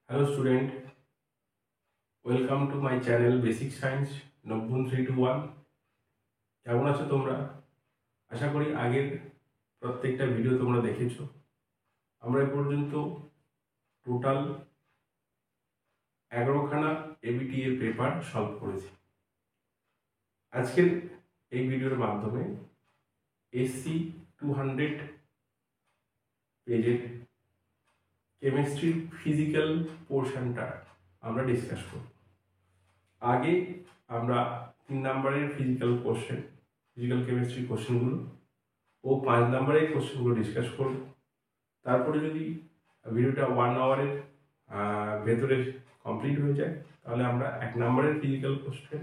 Hello student, welcome to my channel Basic Science Nobun 321। কেমন আছো তোমরা? আশা করি আগের প্রত্যেকটা ভিডিও তোমরা দেখেছো। আমরা এ পর্যন্ত টোটাল 11খানা এবিটি এর পেপার সলভ করেছি। আজকের এই ভিডিওর মাধ্যমে এসসি 200 পেজের কেমিস্ট্রি ফিজিক্যাল পোর্শনটা আমরা ডিসকাস করব। আগে আমরা 3 নম্বরের ফিজিক্যাল কেমিস্ট্রি কোশ্চেনগুলো ও 5 নম্বরের কোশ্চেনগুলো ডিসকাস করব। তারপরে যদি ভিডিওটা 1 আওয়ারের ভেতরে কমপ্লিট হয়ে যায় তাহলে আমরা 1 নম্বরের ফিজিক্যাল কোশ্চেন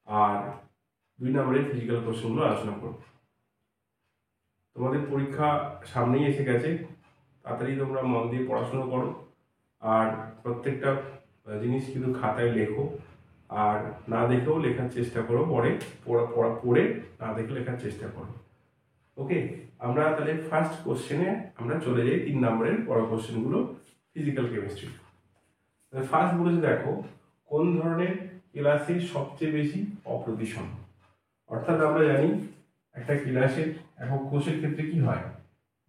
আর 2 নম্বরের ফিজিক্যাল কোশ্চেনগুলো আলোচনা করব। তোমাদের পরীক্ষা সামনেই এসে গেছে, তাড়াতাড়ি তোমরা মন দিয়ে পড়াশোনা করো আর প্রত্যেকটা জিনিস কিন্তু খাতায় লেখো, আর না দেখেও লেখার চেষ্টা করো, পড়ে না দেখে লেখার চেষ্টা করো। ওকে, আমরা তাহলে ফার্স্ট কোশ্চেনে আমরা চলে যাই। 3 নম্বরের পরের কোশ্চেনগুলো ফিজিক্যাল কেমিস্ট্রি। ফার্স্ট বলেছে, দেখো কোন ধরনের ক্লাসে সবচেয়ে বেশি অপ্রতিসম। অর্থাৎ আমরা জানি একটা ক্লাসের একক কোষের ক্ষেত্রে কি হয়,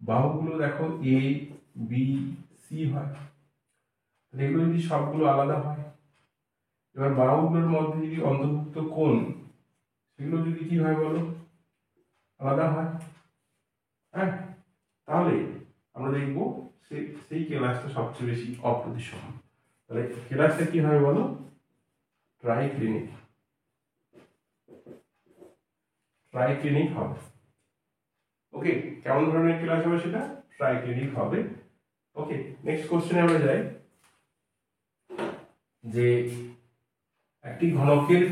বাহুগুলো দেখো এ বি সি হয়। এগুলো যদি সবগুলো আলাদা হয়, এবার বাহুগুলোর মধ্যে যদি অন্তর্ভুক্ত কোণ সেগুলো যদি কি হয় বলো, আলাদা হয়। হ্যাঁ, তাহলে আমরা দেখবো সেই ক্লাসটা সবচেয়ে বেশি অপ্রতিসম। তাহলে ক্লাসটা কি হয় বলো, ট্রাইক্লিনিক হবে। ওকে, কেমন ধরনের ক্লাস হবে সেটা? ট্রাইক্লিনিক হবে। ওকে, নেক্সট কোশ্চেনে আমরা যাই যে একটি ঘনকের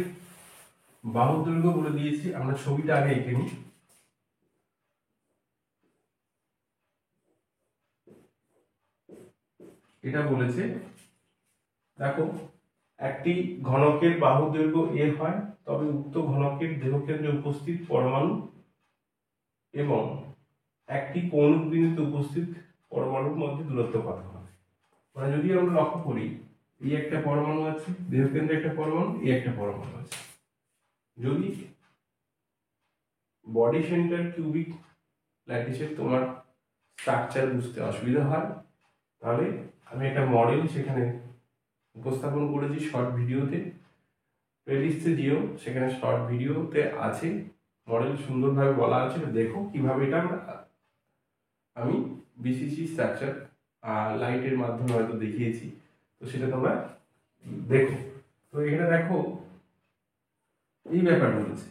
বাহু দৈর্ঘ্য বলে দিয়েছি, আমরা ছবিটা আগে এঁকে নিই। এটা বলেছে, দেখো একটি ঘনকের বাহু দৈর্ঘ্য এ হয়, তবে উক্ত ঘনকের দেহকেন্দ্রে উপস্থিত পরমাণু এবং একটি কৌণিক বিন্দুতে উপস্থিত পরমাণুর মধ্যে দূরত্ব কত হবে। মানে যদি আমরা লক্ষ্য করি, এই একটা পরমাণু আছে, দেহকেন্দ্রে একটা পরমাণু, এই একটা পরমাণু আছে। যদি বডি সেন্টার কিউবিক ল্যাটিসের তোমার স্ট্রাকচার বুঝতে অসুবিধা হয়, তাহলে আমি একটা মডেল সেখানে উপস্থাপন করেছি শর্ট ভিডিওতে। প্লেলিস্টে যেও, সেখানে শর্ট ভিডিওতে আছে, মডেল সুন্দরভাবে বলা আছে। দেখো কিভাবে এটা আমি বিসিসি স্ট্রাকচার লাইটের মাধ্যমে হয়তো দেখিয়েছি, তো সেটা তোমরা দেখো। তো এখানে দেখো এই ব্যাপার বলেছে,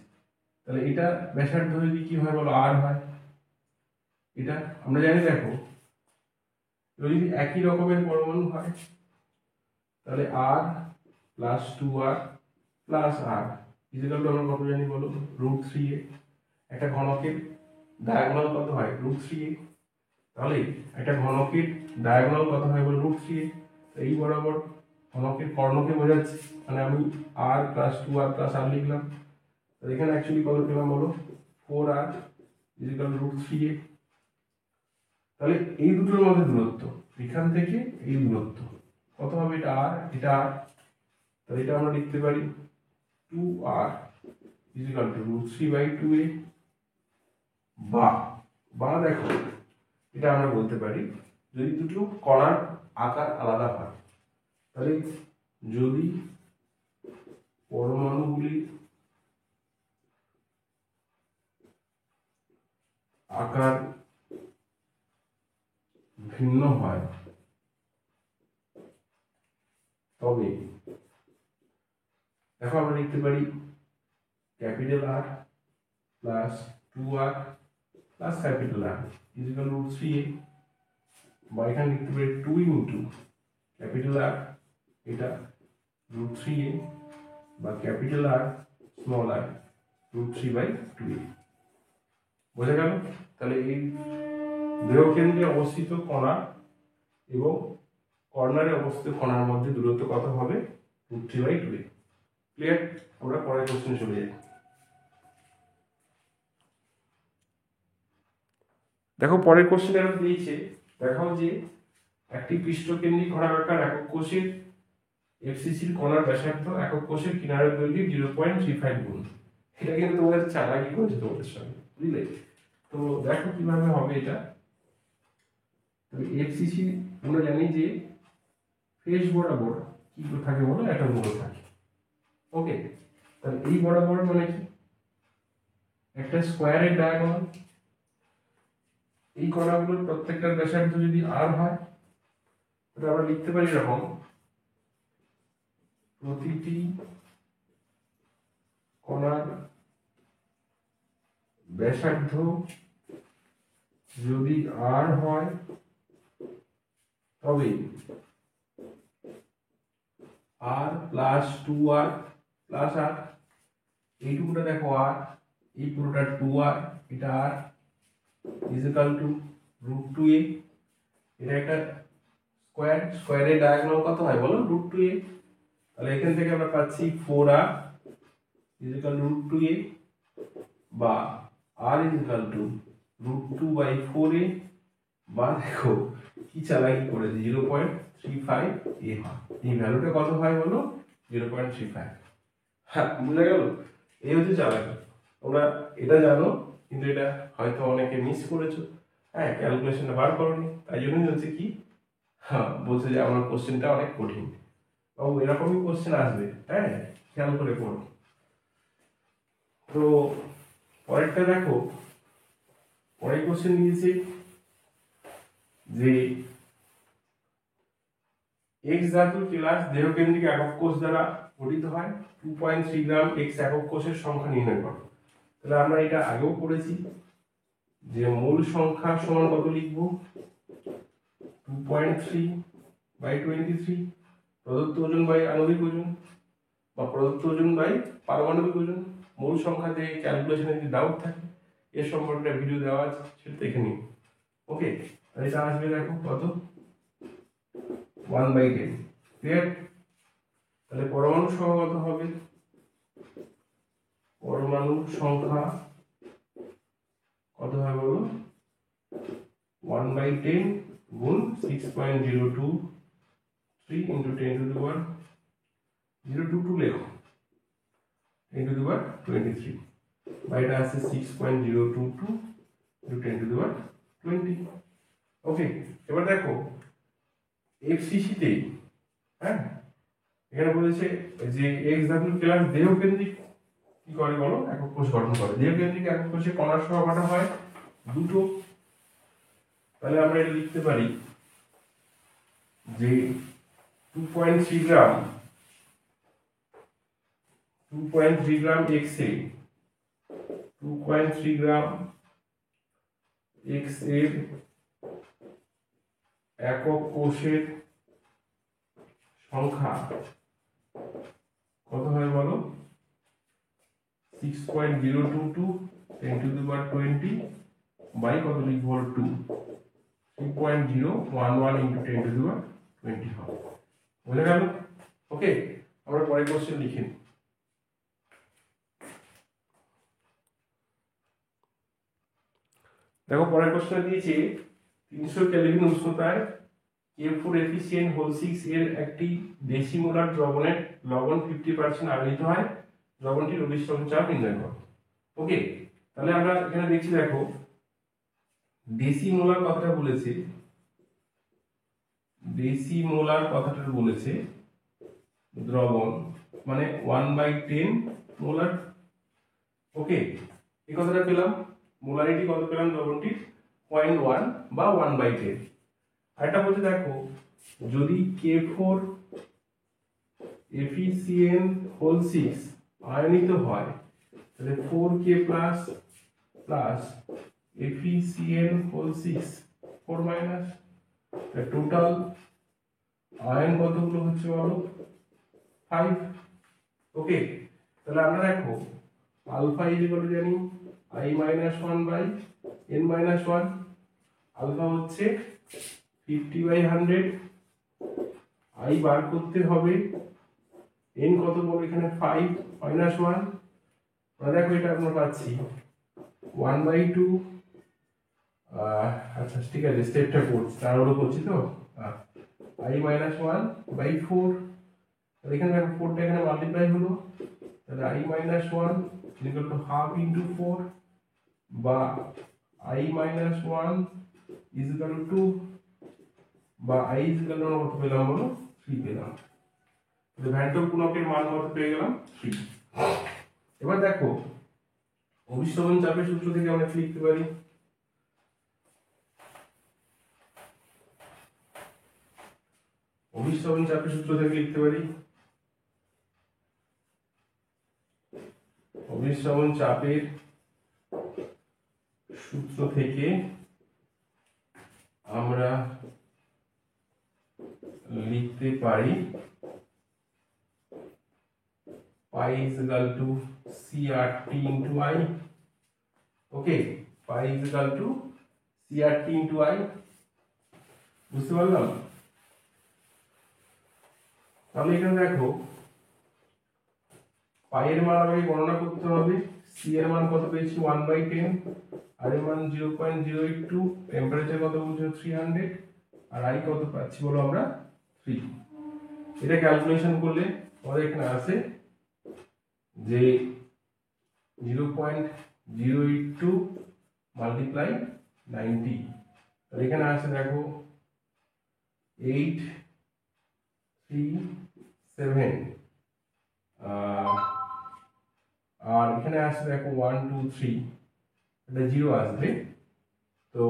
তাহলে এটা ব্যাসার্ধ যদি কি হয় বলো, আর হয়। এটা আমরা জানি, দেখো যদি একই রকমের পরমাণু হয় তাহলে আর প্লাস 2r প্লাস আর ইজিক্যাল টু আমরা কত জানি বলো, √3a। একটা ঘনকের ডায়াগোনাল কত হয়, √3a। তাহলে একটা ঘনকের ডায়াগোনাল কত হয় বলো, √3a। এই বরাবর ঘনকের কর্ণকে বোঝাচ্ছে, মানে আমি আর প্লাস 2r প্লাস আর লিখলাম। এখানে অ্যাকচুয়ালি কত পেলাম বলো, 4r ইজিক্যাল √3a। তাহলে এই দুটোর মধ্যে দূরত্ব, এখান থেকে এই দূরত্ব কত হবে, এটা আর, এটা আর। তাহলে এটা আমরা লিখতে পারি 2r ইজিক্যাল টু √3/2a। বা দেখো এটা আমরা বলতে পারি, যদি দুটো কণার আকার আলাদা হয়, তাহলে যদি পরমাণুগুলি আকার ভিন্ন হয় তবে দেখো আমরা লিখতে পারি capital R plus 2r plus capital R is equal √3a। বা এখানে লিখতে পারি 2 ইন্টু ক্যাপিটাল আর, এটা √3a, বা ক্যাপিটাল আর স্মল আর √3/2a। বোঝা গেল? তাহলে এই দেহকেন্দ্রে অবস্থিত কণা এবং কর্নারে অবস্থিত কণার মধ্যে দূরত্ব কত হবে, √3/2a। ক্লিয়ার? আমরা পরের কোশ্চেনে চলে যাই। দেখো পরের কোশ্চেনে আমরা দিয়েছে, দেখাও যে একটি পৃষ্ঠকেন্দ্রিক ঘনাকার একক কোষের এফসিসির কণার ব্যাসার্ধ একক কোষের কিনারের দৈর্ঘ্য 0.35 গুণ। এটা কিন্তু তোমাদের চালাকি করেছে তোমাদের সঙ্গে, বুঝলে? তো দেখো কিভাবে হবে এটা। তো এফসিসি আমরা জানি যে ফেস বরাবর কি থাকে বলো, একটা মূল থাকে। ওকে, তাহলে এই বরাবর মানে কি, একটা স্কোয়ারের ডায়াগোনাল। এই কণাগুলোর প্রত্যেকটার ব্যাসার্ধ যদি আর হয় তাহলে আমরা লিখতে পারি এরকম, প্রতিটি কণার ব্যাসার্ধ যদি আর হয় তবে আর প্লাস 2r প্লাস আর, এইটুকুটা দেখো আর, এই পুরোটা 2r, এটা আর ইজ ইকুয়াল টু √2a। এটা একটা স্কোয়ার, স্কোয়ারের ডায়াগোনাল কত হয় বলো, √2a। তাহলে এখান থেকে আমরা পাচ্ছি 4r is equal two √2a, বা r is equal two √2/4a, বা দেখো কি চালাকি করে 0.35a হয়। এই ভ্যালুটা কত হয় বলো, 0.35। হ্যাঁ, বুঝা গেল? এই হচ্ছে চালাকি। তোমরা এটা জানো, কিন্তু এটা হয়তো অনেকে মিস করেছো। হ্যাঁ, ক্যালকুলেশনটা বার করোনি, তাই জন্যই হচ্ছে কি, হ্যাঁ বলছে যে আমার কোশ্চেনটা অনেক কঠিন। বাবু এরকমই কোশ্চেন আসবে, হ্যাঁ খেয়াল করে পড়ো। তো পরেরটা দেখো, পরের কোশ্চেন দিয়েছে যে এক্স ধাতুর কেলাস দেহকেন্দ্রিক একক কোষ দ্বারা গঠিত হয়, 2.3 গ্রাম এক্স একক কোষের সংখ্যা নির্ণয় করো। তাহলে আমরা এটা আগেও পড়েছি যে মূল সংখ্যা সমান কত লিখবো, 2.3/23, প্রদত্ত ওজন বাই আণবিক ওজন, বা প্রদত্ত ওজন বাই পারমাণবিক ওজন। মূল সংখ্যাতে ক্যালকুলেশনে যদি ডাউট থাকে এর সম্পর্কে ভিডিও দেওয়া আছে, সেটা দেখে নিন। ওকে, এটা আসবে দেখো কত, 1/10। ক্লিয়ার? তাহলে পরমাণু সংখ্যা কত হবে, পরমাণু সংখ্যা কত হয় বলো, 1/10 গুণ 6.023 × 10⁻022 লেখো, 10⁻23, বা এটা আছে 6.022 × 10⁻20। ওকে, এবার দেখো এফসিসি তে, হ্যাঁ এখানে বলেছে যে এক্স ধাতুর কেলাস দেহকেন্দ্রিক কি করে বলো, একক কোষ গঠন করে। দেহকেন্দ্রিক একক কোষে কণার সংখ্যা হয় দুটো। তাহলে আমরা এটা লিখতে পারি যে 2.3 গ্রাম এক্স এ, 2.3 গ্রাম এক্স এর একক কোষের সংখ্যা কত হয় বলো, 6.022 10⁻20 বাই কত লিখবো, 2, 3.011 × 10⁻20 হবে। বুঝে গেল? ওকে, আমরা পরের কোশ্চেন লিখি। দেখো পরের কোশ্চেন দিয়েছে 300 কেলভিন উষ্ণতায় K4 এর একটি ডেসিমোলার দ্রবণের লবণ 50% আয়নিত হয়, দ্রবণটির অভিসরণ চাপ নির্ণয় করো। ওকে, তাহলে আমরা এখানে দেখছি দেখো ডেসিমোলার কথাটা বলেছে, ডেসিমোলার কথাটা বলেছে দ্রবণ মানে 1/10 মোলার। ওকে, এই কথাটা পেলাম, মোলারিটি কত পেলাম দ্রবণটির, 0.1 বা 1/10। আরেকটা বলছে দেখো যদি K4 FeCN6 আয়নিত হয় তাহলে 4K plus FeCN6 4 minus, total ion কতগুলো হচ্ছে বলো, 5। ওকে, তাহলে আমরা দেখো আলফা ইজ ইকুয়াল টু জানি I-1/n-1, আলফা হচ্ছে 50/100, I বার করতে হবে, n কত বলো এখানে 5 - 1, আমরা দেখো এটা আমরা পাচ্ছি 1/2। আচ্ছা ঠিক আছে, স্টেপটা করছি, তাড়াহুড়ো করছি তো, I minus 1 by 4, এখানে দেখো 4টা এখানে মাল্টিপ্লাই হলো, তাহলে I minus 1 is equal to half into 4, বা I minus 1 is equal to 2, বা I is equal to কত পেলাম বলো, 3 পেলাম। তাহলে ভ্যান্টক গুণকের মান কত পেয়ে গেলাম, 3। এবার দেখো অভিসরণ চাপের সূত্র থেকে আমরা কি লিখতে পারি, অভিসরণ চাপের সূত্র থেকে লিখতে পারি, অভিসরণ চাপের সূত্র থেকে আমরা লিখতে পারি pi is equal to CRT into I, okay, pi is equal to CRT into I, বুঝতে পারলাম। তাহলে এখানে দেখো পাই এর মান আমাকে গণনা করতে হবে, সি এর মান কত পেয়েছি 1/10, আর এর মান 0.082, টেম্পারেচার কত বলছো 300, আর আই কত পাচ্ছি বলো আমরা 3। এটা ক্যালকুলেশন করলে আমাদের এখানে আসে যে 0.082 মাল্টিপ্লাই 90, তাহলে এখানে আসে দেখো 837, আর এখানে আসে দেখো 1 2 3, এটা 0 আসবে, তো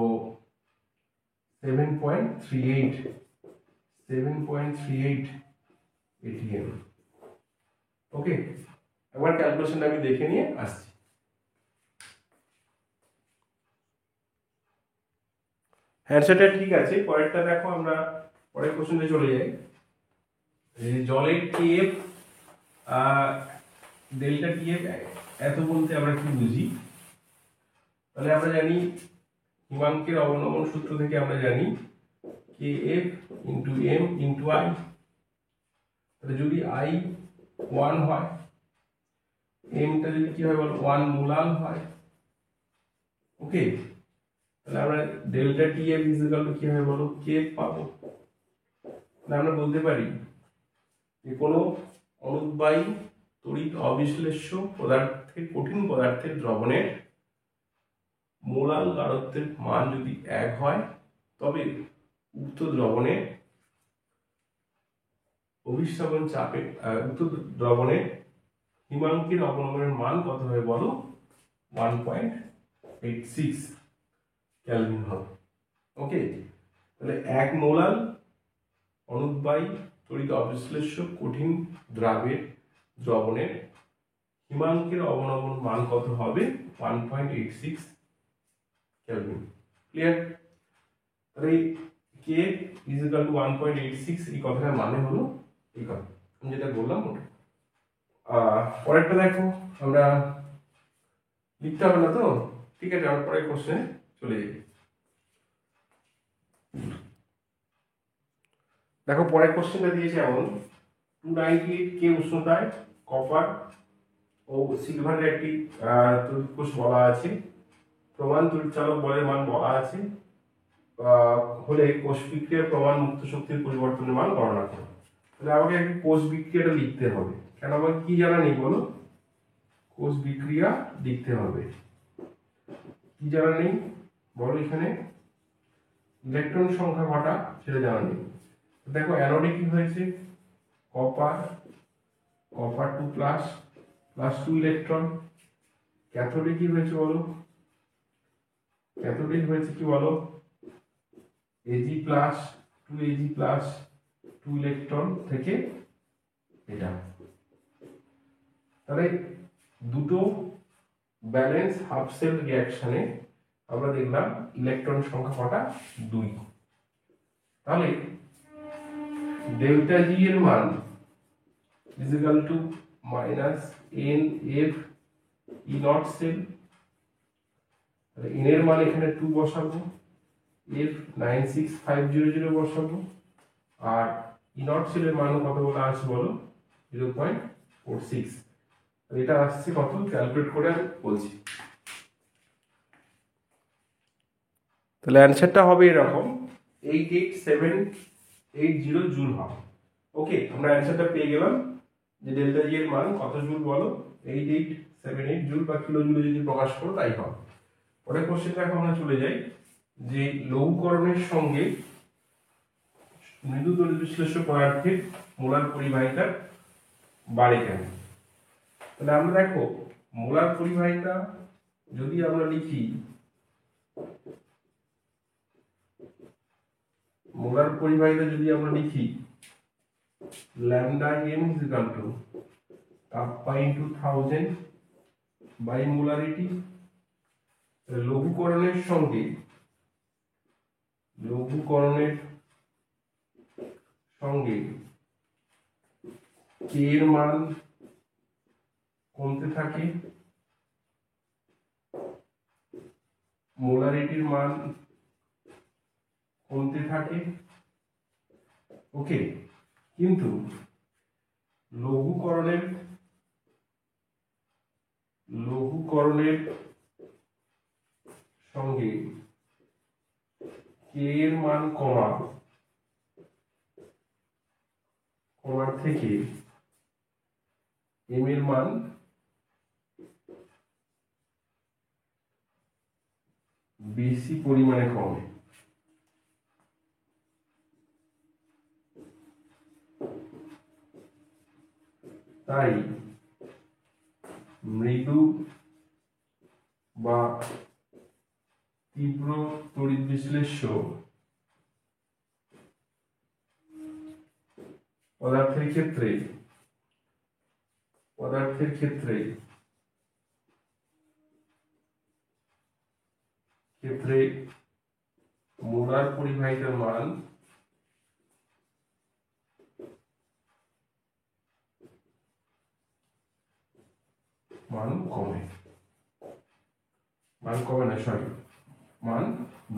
7.38 ATM, ওকে। একবার ক্যালকুলেশনটা আমি দেখে নিয়ে আসছি। অ্যানসারটা ঠিক আছে, পরেরটা দেখো, আমরা পরের কোশ্চেনে চলে যাই। জলের টিএফ ডেল্টা টিএফ এত বলতে আমরা কি বুঝি, তাহলে আমরা জানি হিমাঙ্কের অবনমন সূত্র থেকে আমরা জানি KF into M into I, তাহলে যদি I 1 হয়, M টা যদি কি হয় বলো 1 মোলাল হয়, ওকে, তাহলে আমরা delta TF is equal two কি হয় বলো KF পাবো। তাহলে আমরা বলতে পারি যে কোনো অনুদ্বায়ী তড়িৎ অবিশ্লেষ্য পদার্থের, কঠিন পদার্থের দ্রবণের মোলাল গাঢ়ত্বের মান যদি 1 হয়, তবে উক্ত দ্রবণে অভিসরণ চাপে উক্ত দ্রবণে হিমাঙ্কের অবনমনের মান কত হয় বলো 1.86 কেলভিন হবে, ওকে। তাহলে 1 মোলাল অনুদ্বায়ী তড়িৎ অবিশ্লেষ্য কঠিন দ্রবণের হিমাঙ্কের অবনমন মান কত হবে 1.86 কেলভিন, ক্লিয়ার। তাহলে K is equal to 1.86, এই কথাটার মানে হলো এই কথা আমি যেটা বললাম ওটা। পরেরটা দেখো, আমরা লিখতে হবে না তো, ঠিক আছে, আমরা পরের কোশ্চেনে চলে যাই। দেখো পরের কোশ্চেনটা দিয়েছে এমন, 298 K উষ্ণতায় কপার ও সিলভারের একটি তড়িৎ কোষ বলা আছে, প্রমাণ তড়িৎচালক বলের মান বলা আছে, হলে কোষ বিক্রিয়ার প্রমাণ মুক্ত শক্তির পরিবর্তনের মান গণনা করো। তাহলে আমাকে একটা কোষ বিক্রিয়াটা লিখতে হবে, কেন আমার কি জানা নেই বলো, কোষ বিক্রিয়া লিখতে হবে, কি জানা নেই বলো, এখানে ইলেকট্রন সংখ্যা কটা সেটা জানা নেই। দেখো অ্যানোডে কি হয়েছে, কপার 2 প্লাস 2 ইলেকট্রন, ক্যাথোডে কি হয়েছে বলো, ক্যাথোডে হয়েছে কি বলো Ag plus 2 Ag plus 2 electron থেকে এটা, তাহলে দুটো ব্যালেন্স হাফ সেল রিঅ্যাকশনে আমরা দেখলাম ইলেকট্রন সংখ্যা কটা 2, তাহলে ডেল্টা জি এর মান is equal to minus NF E naught cell, তাহলে n এর মান এখানে 2 বসাবো, F 96500 বসাবো, আর E নট সেলের মান কত বলা আছে বলো 0.46, এটা আসছে কত ক্যালকুলেট করে আমি বলছি। তাহলে অ্যানসারটা হবে এরকম 887 80 জুল হবে। ওকে, আমরা অ্যান্সারটা পেয়ে গেলাম যে ডেল্টা জি এর মান কত জুল বলো, 8878 জুল বা কিলো জুলে যদি প্রকাশ করো তাই হবে। পরের কোশ্চেনটা এখন আমরা চলে যাই যে লৌহকরণের সঙ্গে মৃদু তড়িৎ বিশ্লেষ্য পদার্থের মোলার পরিবাহিতা বাড়ে কেন। তাহলে আমরা দেখো মোলার পরিবাহিতা যদি আমরা লিখি, মোলার পরিবাহিতা যদি আমরা লিখি lambda m is equal to kappa into 1000 by molarity। লঘুকরণের সঙ্গে k এর মান কমতে থাকে, মোলারিটির মান কমতে থাকে। ওকে, কিন্তু লঘুকরণের সঙ্গে কে এর মান কমার থেকে এম এর মান বেশি পরিমাণে কমে। তাই মৃদু বা তীব্র তড়িৎ বিশ্লেষ্য পদার্থের ক্ষেত্রে মোলার পরিবাহিতার মান মান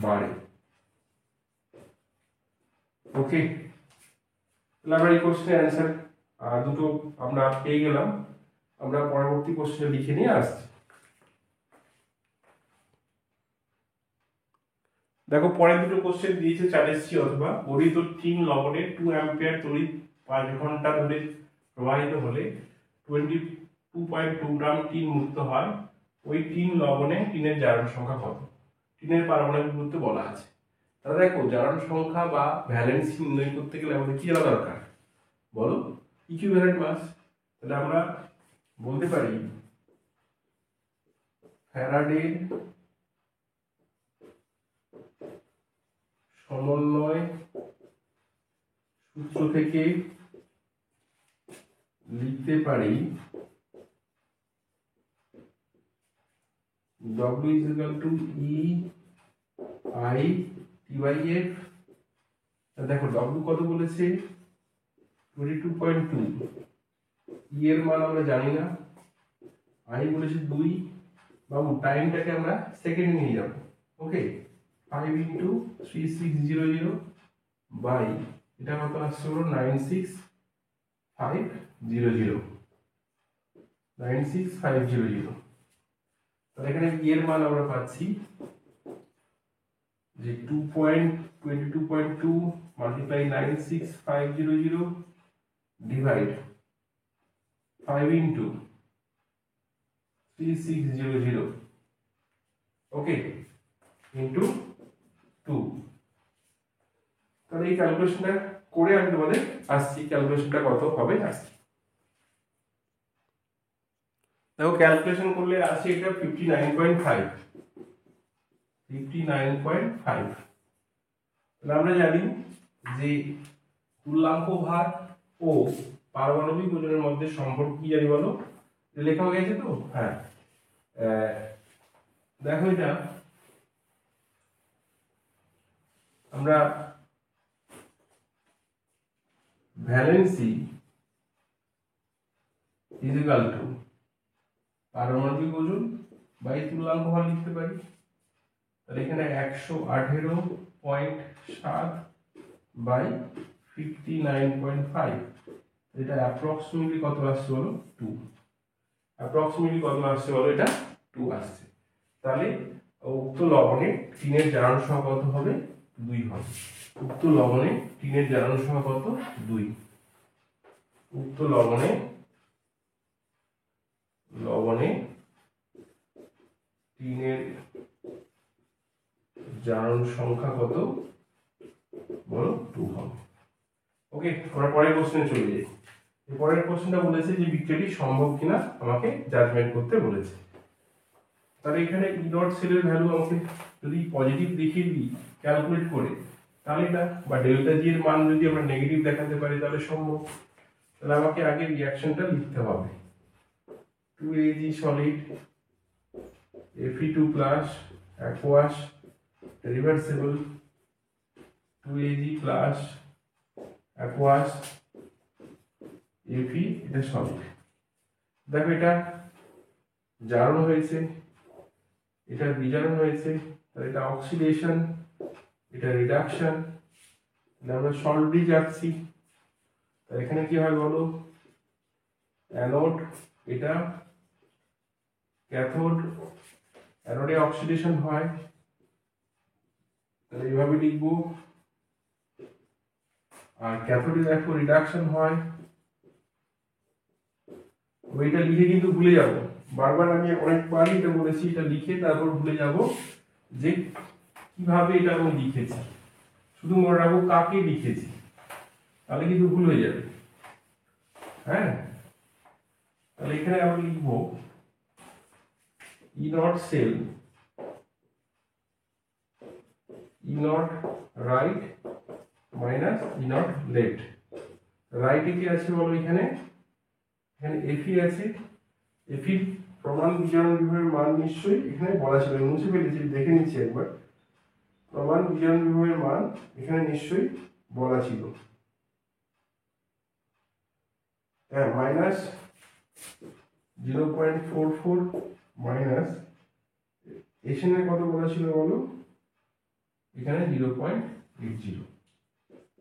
বাড়ে। ওকে, তাহলে আমরা এই কোশ্চেনের অ্যান্সার দুটো আমরা পেয়ে গেলাম। আমরা পরবর্তী কোশ্চেন লিখে নিয়ে আসছি। দেখো পরের দুটো কোশ্চেন দিয়েছে চালেসি অথবা গঠিত টিন লবণে 2 অ্যাম্পিয়ার তড়িৎ 5 ঘন্টা ধরে প্রবাহিত হলে 22.2 গ্রাম টিন মুক্ত হয়। ওই টিন লবণে টিনের জারণ সংখ্যা কত? টিনের পারমাণবিক গুরুত্ব বলা আছে। তাহলে দেখো জারণ সংখ্যা বা ভ্যালেন্সি নির্ণয় করতে গেলে আমাদের কি জানা দরকার বলো? ইকুইভ্যালেন্ট মাস। তাহলে আমরা বলতে পারি ফ্যারাডের সমন্বয় সূত্র থেকে লিখতে পারি W is equal to E I T by F। দেখো W কত বলেছে? 22.2। E এর মান আমরা জানি না, I বলেছে 2। বাবু টাইমটাকে আমরা সেকেন্ডে নিয়ে যাব। ওকে, 5 into 3600 বাই এটা কত আসছে হলো 96500। তাহলে এখানে এর মান আমরা পাচ্ছি যে 22.2 মাল্টিপ্লাই 96500 ডিভাইড 5 into 3600 ওকে ইনটু 2। তাহলে এই ক্যালকুলেশনটা করে আমি তোমাদের আসছি ক্যালকুলেশনটা কত হবে আসছি। দেখো ক্যালকুলেশন করলে আসছে এটা 59.5। তাহলে আমরা জানি যে তুল্যাঙ্ক ভার ও পারমাণবিক ওজনের মধ্যে সম্পর্ক কি জানি বলো? লেখা হয়ে গেছে তো? হ্যাঁ, দেখো এটা আমরা ভ্যালেন্সি ইজ ইকুয়াল টু পারমাণবিক ওজন বাই তুল্যাঙ্ক ভার লিখতে পারি। তাহলে এখানে 118.7 বাই 59.5, এটা অ্যাপ্রক্সিমেটলি কত আসছে বলো? 2। অ্যাপ্রক্সিমেটলি কত আসছে বলো? এটা 2 আসছে। তাহলে উক্ত লবণে টিনের জারণ সংখ্যা কত হবে? 2 হবে। উক্ত লবণে টিনের জারণ সংখ্যা কত? 2। উক্ত লবণে টিনের জারণ সংখ্যা কত? বলো, 2 হবে। ওকে, আমরা পরের কোশ্চেনে চলে যাই। পরের কোশ্চেনটা বলেছে যে বিক্রিয়াটি সম্ভব কিনা আমাকে জাজমেন্ট করতে বলেছে। তাহলে এখানে ই নট সেলের ভ্যালু আমাকে যদি পজিটিভ দেখিয়ে দিই ক্যালকুলেট করে, তাহলে না, বা ডেল্টা জি এর মান যদি আমরা নেগেটিভ দেখাতে পারি তাহলে সম্ভব। তাহলে আমাকে আগে রিঅ্যাকশনটা লিখতে হবে। 2Ag solid Fe2 plus aqueous reversible 2Ag plus aqueous Fe, এটা সলিড। দেখো এটা জারণ হয়েছে, এটা বিজারণ হয়েছে, তাহলে এটা অক্সিডেশন, এটা রিডাকশন। আমরা সল্টই যাচ্ছি, তাহলে এখানে কি হয় বলো, অ্যানোড, এটা ক্যাথোড। অ্যানোডে অক্সিডেশন হয়, তাহলে এইভাবে লিখবো। আর ক্যাথোডে দেখো রিডাকশন হয়। ওইটা লিখে কিন্তু ভুলে যাব, বারবার আমি অনেকবারই এটা বলেছি, এটা লিখে তারপর ভুলে যাব যে কিভাবে এটা আমি লিখেছি। শুধু মনে রাখবো কাকে লিখেছি, তাহলে কিন্তু ভুল হয়ে যাবে। হ্যাঁ, তাহলে এখানে আমরা লিখবো E not cell, E nought right minus E nought left. রাইটে কি আছে বলো, এখানে এফি আছে। এফি প্রমাণ বিজারণ বিভবের মান নিশ্চয়ই এখানে বলা ছিল, মুছে ফেলেছি, দেখে নিচ্ছি একবার। প্রমাণ বিজারণ বিভবের মান এখানে নিশ্চয়ই বলা ছিল। হ্যাঁ, মাইনাস 0.44 মাইনাস এখানে কত বলা ছিল বলো, এখানে 0.80।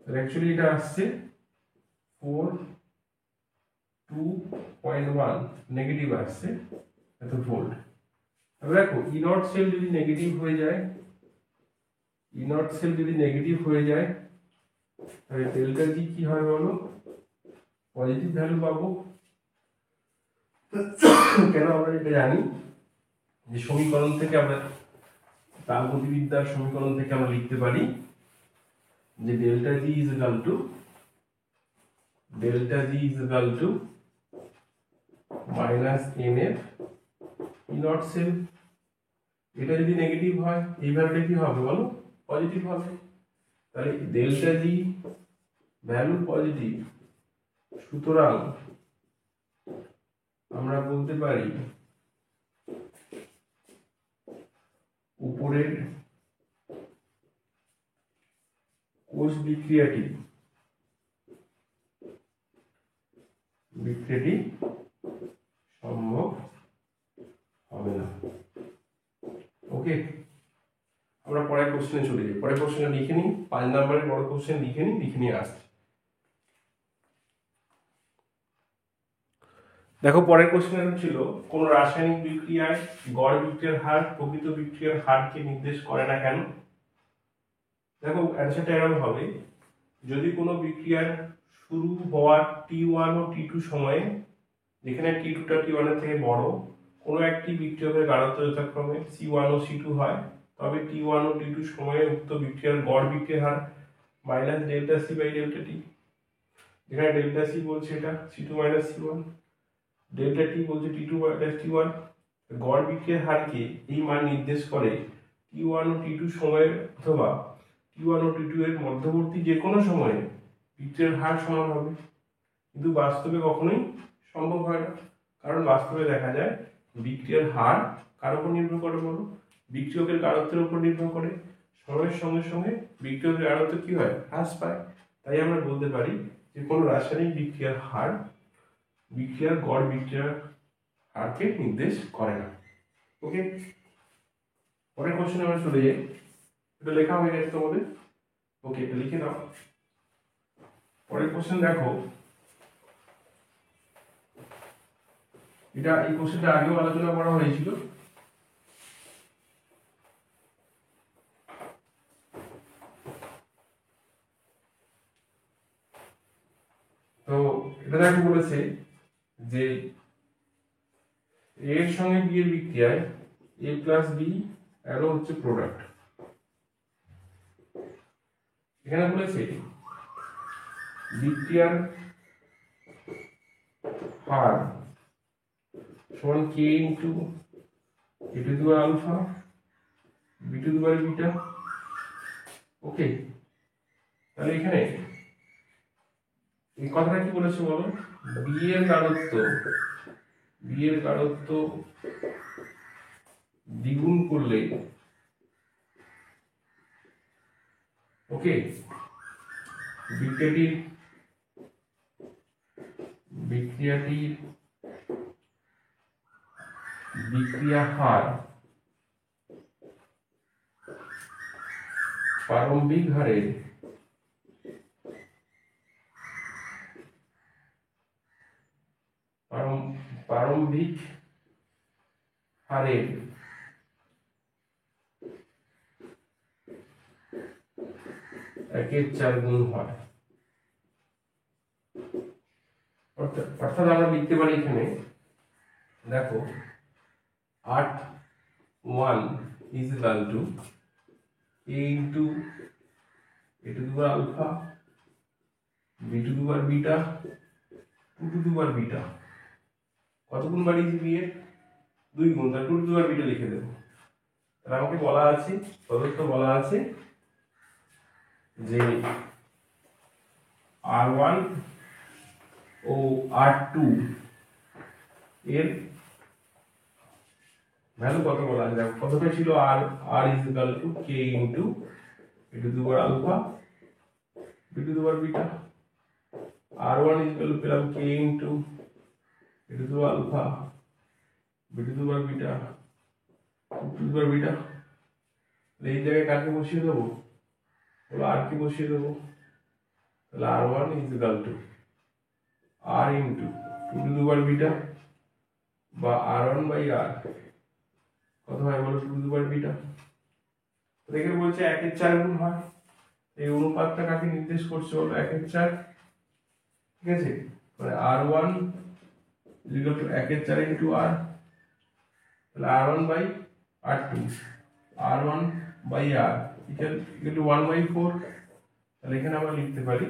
তাহলে অ্যাকচুয়ালি এটা আসছে 4.2.1 নেগেটিভ আসছে, এত ভোল্ট। তাহলে দেখো ই নট সেল যদি নেগেটিভ হয়ে যায়, ই নট সেল যদি নেগেটিভ হয়ে যায়, তাহলে ডেল্টা জি কি হয় বলো, পজিটিভ ভ্যালু পাবো। কেন আমরা এটা জানি, যে সমীকরণ থেকে আমরা, তাপগতিবিদ্যার সমীকরণ থেকে আমরা লিখতে পারি যে delta G is equal to minus M F E not cell. এটা যদি নেগেটিভ হয়, এই ভ্যালুটা কি হবে বলো, পজিটিভ হবে। তাহলে ডেল্টা জি ভ্যালু পজিটিভ, সুতরাং আমরা বলতে পারি উপরের কোষ বিক্রিয়াটি সম্ভব হবে না। ওকে, আমরা পরের কোশ্চেনে চলে যাই। পরের কোশ্চেনটা লিখে নিই, 5 নম্বরের বড় কোশ্চেন লিখে নিয়ে আসছি। দেখো পরের কোশ্চেনটা ছিল, কোন রাসায়নিক বিক্রিয়ায় গড় বিক্রিয়ার হার প্রকৃত বিক্রিয়ার হারকে নির্দেশ করে না কেন? দেখো অ্যান্সারটা এরকম হবে, যদি কোনো বিক্রিয়ার শুরু হওয়ার T1 ও T2 সময়ে, যেখানে T2টা T1 এর থেকে বড়, কোনো একটি বিক্রিয়কের গাঢ়ত্ব যথাক্রমে C1 ও C2 হয়, তবে T1 ও T2 সময়ে উক্ত বিক্রিয়ার গড় বিক্রিয়ার হার minus delta C by delta T. যেখানে ডেল্টা সি বলছে এটা C2 মাইনাস C1, ডেল্টা টি বলছে T2 মাইনাস T1। গড় বিক্রিয়ার হারকে এই মান নির্দেশ করে T1 ও T2 সময়ের অথবা T1 ও T2 এর মধ্যবর্তী যে কোনো সময়ে বিক্রিয়ার হার সমান হবে। কিন্তু বাস্তবে কখনোই সম্ভব হয় না, কারণ বাস্তবে দেখা যায় বিক্রিয়ার হার কার উপর নির্ভর করে বলো, বিক্রিয়কের গাঢ়ত্বের উপর নির্ভর করে। সময়ের সঙ্গে সঙ্গে বিক্রিয়কের গাঢ়ত্ব কি হয়, হ্রাস পায়। তাই আমরা বলতে পারি যে কোনো রাসায়নিক বিক্রিয়ার হার বিক্রিয়ার গড় বিক্রিয়ার হারকে নির্দেশ করে না। ওকে, পরের কোশ্চেন আমরা চলে যাই। এটা লেখা হয়ে গেছে তোমাদের, ওকে এটা লিখে দাও। পরের কোশ্চেন দেখো, এটা এই কোশ্চেনটা আগেও আলোচনা করা হয়েছিল। এটা দেখো বলেছে যে এর সঙ্গে বি এর বিক্রিয়ায় এ প্লাস বি এরও হচ্ছে প্রোডাক্ট। এখানে বলেছে বিক্রিয়ার হার সমান K into A to the power alpha B to the power beta. Okay, তাহলে এখানে এই কথাটা কি বলেছে বলো, বি এর গাঢ়ত্ব দ্বিগুণ করলে, ওকে, বিক্রিয়াটির বিক্রিয়া হার প্রারম্ভিক হারের একের 4 গুণ হয়। অর্থাৎ আমরা লিখতে পারি এখানে দেখো 8 1 is equal to a into a to the power alpha b to the power beta 2 to the power beta। কত গুণ বাড়িয়েছি বি এর 2 গুণ, তাহলে 2 to the power beta লিখে দেবো। তাহলে আমাকে বলা আছে, প্রদত্ত বলা আছে যে R1 ও R2 এর ভ্যালু কত বলা আছে, দেখো কতটা ছিল, r is equal to k into e to the power alpha b to the power beta। R1 is equal to পেলাম k into e to the power alpha b to the power beta 2 to the power beta। এই জায়গায় কাকে বসিয়ে দেবো, বলো r কে বসিয়ে দেবো, তাহলে R1 is equal to r into 2 to the power beta বা R1 by r কত হয় বলো, 2 to the power beta। এখানে বলছে 1 এর 4 গুণ হয়, এই অনুপাতটা কাকে নির্দেশ করছে বলো, 1 এর 4। ঠিক আছে, মানে R1 is equal to 1 এর 4 into r, তাহলে R1 by R2 R1 by r equal to 1 by 4। তাহলে এখানে আমরা লিখতে পারি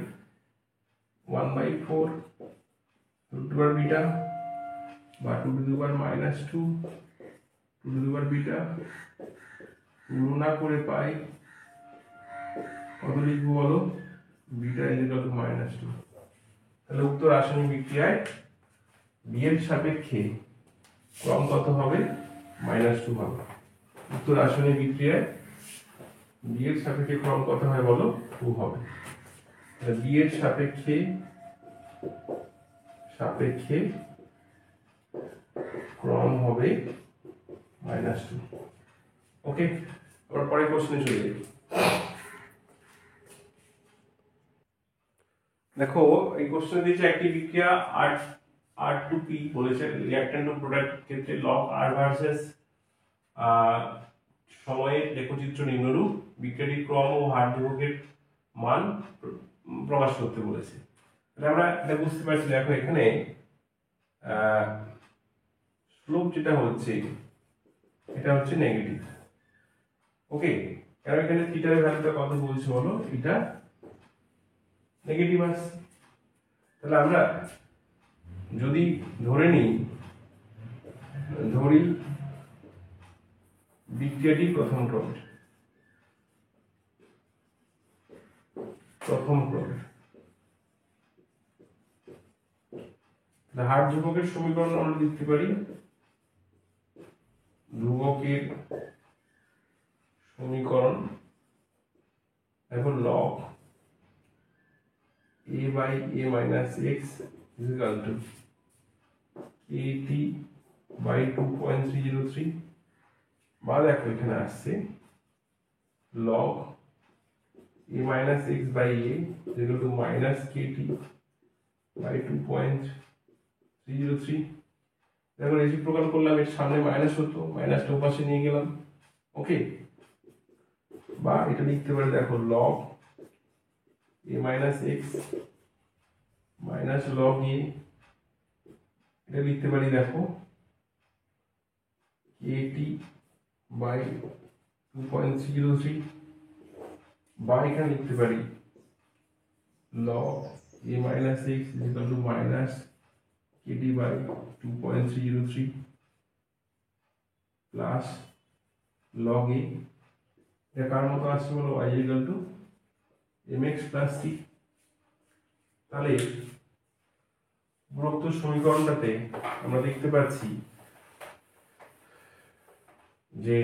1 by 4 2 to the power beta বা 2 to the power minus 2 2 to the power beta গুণনা করে পাই কত লিখবো বলো, বিটা is equal to -2। তাহলে উক্ত রাসায়নিক বিক্রিয়ায় বি এর সাপেক্ষে ক্রম কত হবে, -2 হবে। উক্ত রাসায়নিক বিক্রিয়ায় বি এর সাপেক্ষে ক্রম কত হয় বলো, 2 হবে। তাহলে বি এর সাপেক্ষে ক্রম হবে -2। ওকে, আমরা পরের কোশ্চেনে চলে যাই। দেখো এই কোশ্চেনে দিয়েছে একটি বিক্রিয়া R2P বলেছে রিঅ্যাকট্যান্ট ও প্রোডাক্ট ক্ষেত্রে লগ R ভার্সেস সময়ের লেখচিত্র নিম্নরূপ, বিক্রিয়াটির ক্রম ও হার ধ্রুবকের মান প্রকাশ করতে বলেছে। তাহলে আমরা এটা বুঝতে পারছি, দেখো এখানে স্লোপ যেটা হচ্ছে এটা হচ্ছে নেগেটিভ। ওকে, কারণ এখানে থিটার ভ্যালুটা কত বলছে বলো, এটা নেগেটিভ আসছে। তাহলে আমরা যদি ধরি বিক্রিয়াটি প্রথম ক্রমের, হার ধ্রুবকের সমীকরণ আমরা লিখতে পারি, ধ্রুবকের সমীকরণ এখন log a by a minus x is equal to at by 2.303 বা দেখো এখানে আসছে log a minus x by a is equal to minus kt by 2.303। দেখো রেসিপ্রোকাল করলাম, এর সামনে মাইনাস হতো, মাইনাসটা ওপাশে নিয়ে গেলাম। ওকে, বা এটা লিখতে পারি দেখো log a minus x minus minus log A, এটা লিখতে পারি দেখো কেটি বাই 2.03, বা এখানে লিখতে পারি log a minus x is equal to minus kd by 2.303 plus log a, এটা কার মতো আসছে বলো, y is equal to mx plus c। তাহলে উপরোক্ত সমীকরণটাতে আমরা দেখতে পাচ্ছি যে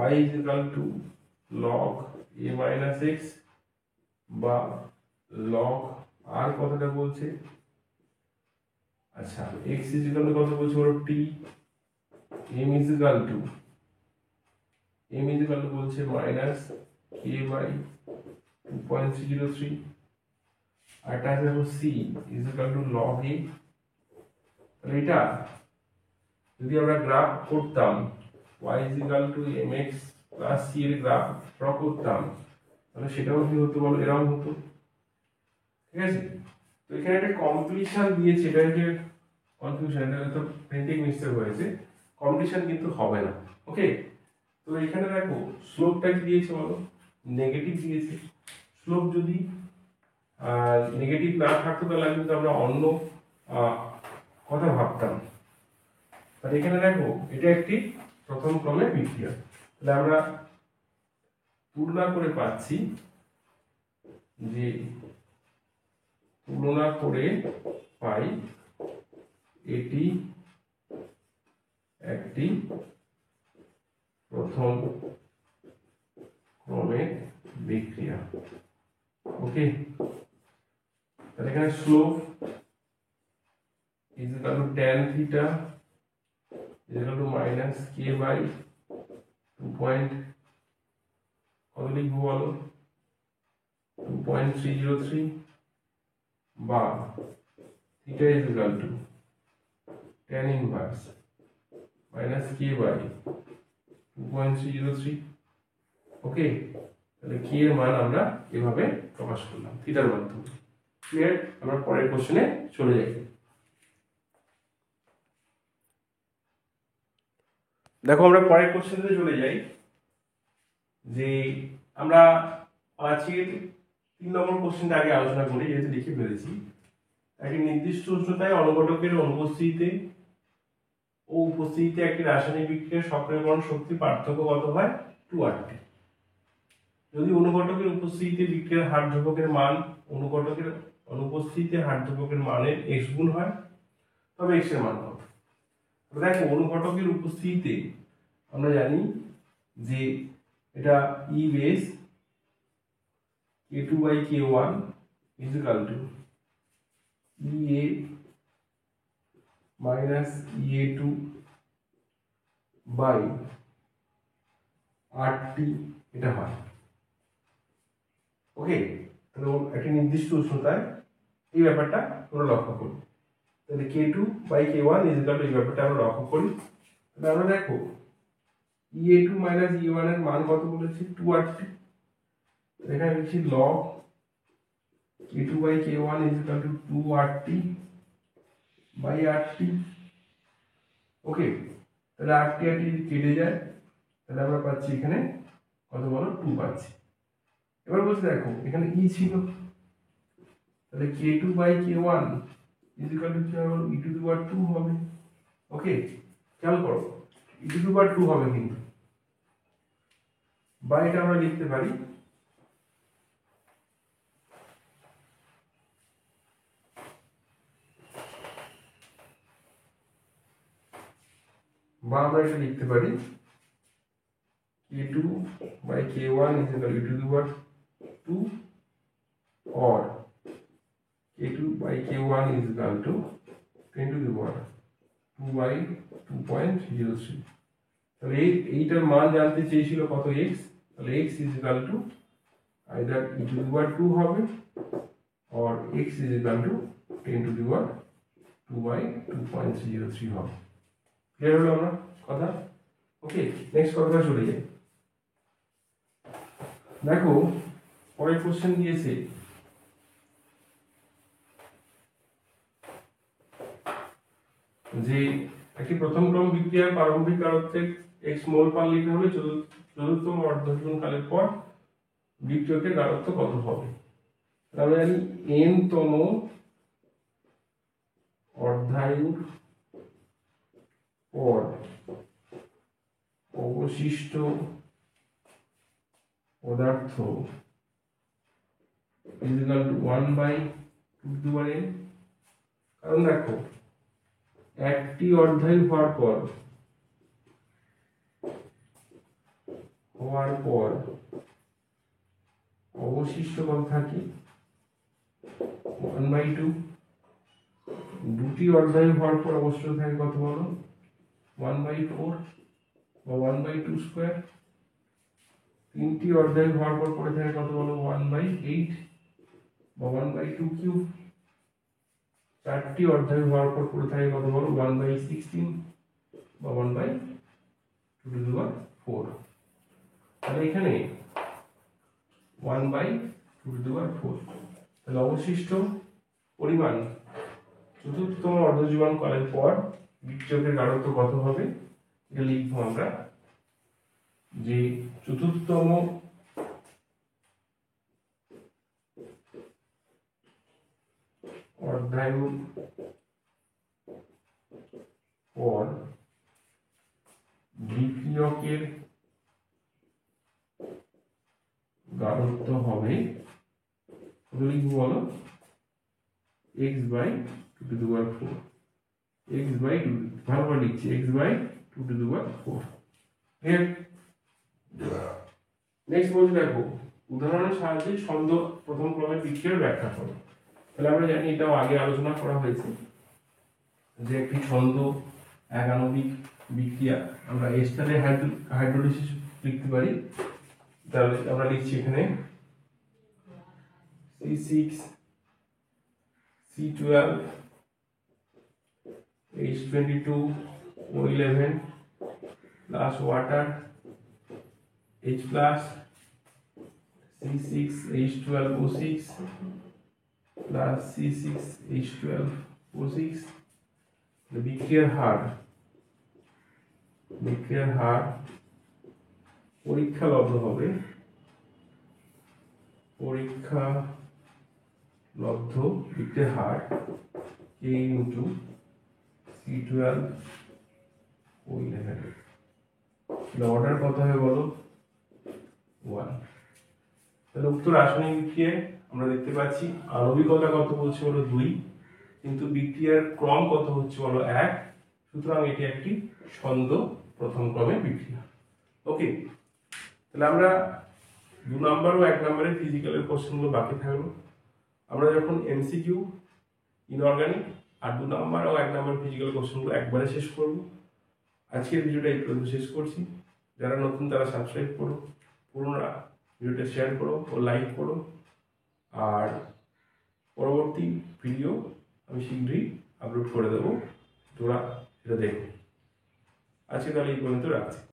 y is equal to log a minus x বা log r কথাটা বলছে, আচ্ছা x is equal to কত বলছে ওর t, m is equal to বলছে মাইনাস k বাই 2.303, আর এটা আছে c is equal to log a। তাহলে এটা যদি আমরা গ্রাফ করতাম y is equal to mx plus c এর গ্রাফ ড্র করতাম, তাহলে সেটাও কি হতো বলো, এরকম হতো। ঠিক আছে, তো এখানে একটা কমপ্লিশন দিয়েছে, এটা যে কনফিউশন, এটা তো প্রিন্টিং মিস্টেক হয়েছে, কমপ্লিশন কিন্তু হবে না। ওকে, তো এখানে দেখো স্লোপটা কি দিয়েছে বলো, নেগেটিভ দিয়েছে। স্লোপ যদি নেগেটিভ না থাকতো তাহলে কিন্তু আমরা অন্য কথা ভাবতাম। তাহলে এখানে দেখো এটা একটি প্রথম ক্রমের বিক্রিয়া, তাহলে আমরা তুলনা করে পাচ্ছি যে তুলনা করে পাই এটি একটি প্রথম ক্রমের বিক্রিয়া। ওকে, তাহলে এখানে slope is equal to tan theta is equal to minus k by 2. কত লিখবো বলো, 2.303 বা theta is equal to tan inverse minus k by 2.303। ওকে, তাহলে k এর মান আমরা এভাবে প্রকাশ করলাম থিটার মাধ্যমে। ক্লিয়ার? আমরা পরের কোশ্চেনে চলে যাই। দেখো আমরা পরের কোশ্চেনে চলে যাই, যে আমরা আজকের 3 নম্বর কোশ্চেনটা আগে আলোচনা করি, যেহেতু লিখে ফেলেছি। একটি নির্দিষ্ট উষ্ণতায় অনুঘটকের অনুপস্থিতিতে ও উপস্থিতিতে একটি রাসায়নিক বিক্রিয়ার সক্রিয়করণ শক্তি পার্থক্য কত হয়, 2RT। যদি অনুঘটকের উপস্থিতিতে বিক্রিয়ার হার ধ্রুবকের মান অনুঘটকের অনুপস্থিতিতে হার ধ্রুবকের মানের x গুণ হয়, তবে x এর মান কত। দেখো অনুঘটকের উপস্থিতিতে আমরা জানি যে এটা E base K2 by K1 is equal to EA minus EA2 by RT, এটা হয়। ওকে, তাহলে একটা নির্দিষ্ট উষ্ণতায় এই ব্যাপারটা আমরা লক্ষ্য করি, তাহলে K2 by K1 is equal to এই ব্যাপারটা আমরা লক্ষ্য করি। তাহলে আমরা দেখো EA2 minus E1 এর মান কত বলেছি, 2RT। এখানে লিখছি log K2 by K1 is equal to 2RT by RT। ওকে, তাহলে RT কেটে যায়, তাহলে আমরা পাচ্ছি এখানে কত বলো, 2 পাচ্ছি। এবার বলছি দেখো এখানে E ছিল, তাহলে K2 by K1 is equal to কি হবে, e to the power 2 হবে। ওকে, খেয়াল করো e to the power 2 হবে, কিন্তু বা এটা আমরা লিখতে পারি বা আমরা এটা লিখতে পারি K2 by K1 is equal to e to the power 2 or K2 by K1 is equal to 10 to the power 2 by 2.03। তাহলে এইটার মান জানতে চেয়েছিল কত, x, তাহলে x is equal to either e to the power 2 হবে or x is equal to 10 to the power 2 by 2.03 হবে। Clear হলো আমরা কথা? ওকে, নেক্সট কথা চলে যাই। দেখো পরের কোশ্চেন দিয়েছে যে একটি প্রথম ক্রম বিক্রিয়ার প্রারম্ভিক গাঢ়ত্বের x মোল পার লিটার হলে চতুর্থতম অর্ধজীবনকালের পর বিক্রিয়কের গাঢ়ত্ব কত হবে? আমরা জানি n তম অর্ধায়ুর পর অবশিষ্ট পদার্থ ইকুয়াল টু 1/2n। কারণ দেখো একটি অর্ধায়ু হওয়ার পর অবশিষ্ট কত থাকে 1/2। দুটি অর্ধায়ু হওয়ার পর অবশিষ্ট থাকে কত বলো 1/4 বা 1/2 স্কয়ার। তিনটি অর্ধায়ু হওয়ার পর পড়ে থাকে কত বলো 1/8 বা 1/2 কিউব। চারটি অর্ধায়ু হওয়ার পর পড়ে থাকে কত বলো 1/16 বা 1/2^4। তাহলে এখানে 1/2^4। তাহলে অবশিষ্ট পরিমাণ চতুর্থতম অর্ধজীবন কালের পর বিক্রিয়কের গাঢ়ত্ব কত হবে? এটা লিখবো আমরা যে চতুর্থতম অর্ধায়ুর পর বিক্রিয়কের গাঢ়ত্ব হবে কত লিখবো বলো x/2^4। x/2 ভালোভাবে লিখছি x/2^4। নেক্সট বলছি দেখো উদাহরণের সাহায্যে ছন্দ প্রথম ক্রমের বিক্রিয়ার ব্যাখ্যা করো। তাহলে আমরা জানি এটাও আগে আলোচনা করা হয়েছে যে একটি ছন্দ এক আণবিক বিক্রিয়া আমরা এস্টারে হাইড্রোলিসিস লিখতে পারি। তাহলে আমরা লিখছি এখানে C6 C12 H22 O11 plus water H plus C6 H12 O6 plus C6 H12 O6। বিক্রিয়ার হার পরীক্ষালব্ধ হবে বিক্রিয়ার হার K into C12 O11। Order কত হবে বলো 1। তাহলে উক্ত রাসায়নিক বিক্রিয়ায় আমরা দেখতে পাচ্ছি আণবিকতা কত বলছে বলো 2, কিন্তু বিক্রিয়ার ক্রম কত হচ্ছে বলো 1। সুতরাং এটি একটি ছন্দ প্রথম ক্রমের বিক্রিয়া। ওকে, তাহলে আমরা 2 নাম্বার ও 1 নাম্বারের ফিজিক্যালের কোশ্চেনগুলো বাকি থাকলো। আমরা যখন এমসিকিউ ইনঅর্গানিক আর 2 নাম্বার ও 1 নাম্বার ফিজিক্যাল কোশ্চেনগুলো একবারে শেষ করব। আজকের ভিডিওটা এই পর্যন্ত শেষ করছি। যারা নতুন তারা সাবস্ক্রাইব করো, পুরোনো ভিডিওটা শেয়ার করো ও লাইক করো। আর পরবর্তী ভিডিও আমি শীঘ্রই আপলোড করে দেবো, তোরা সেটা দেখো। আজকে তাহলে এই পর্যন্ত রাখছি।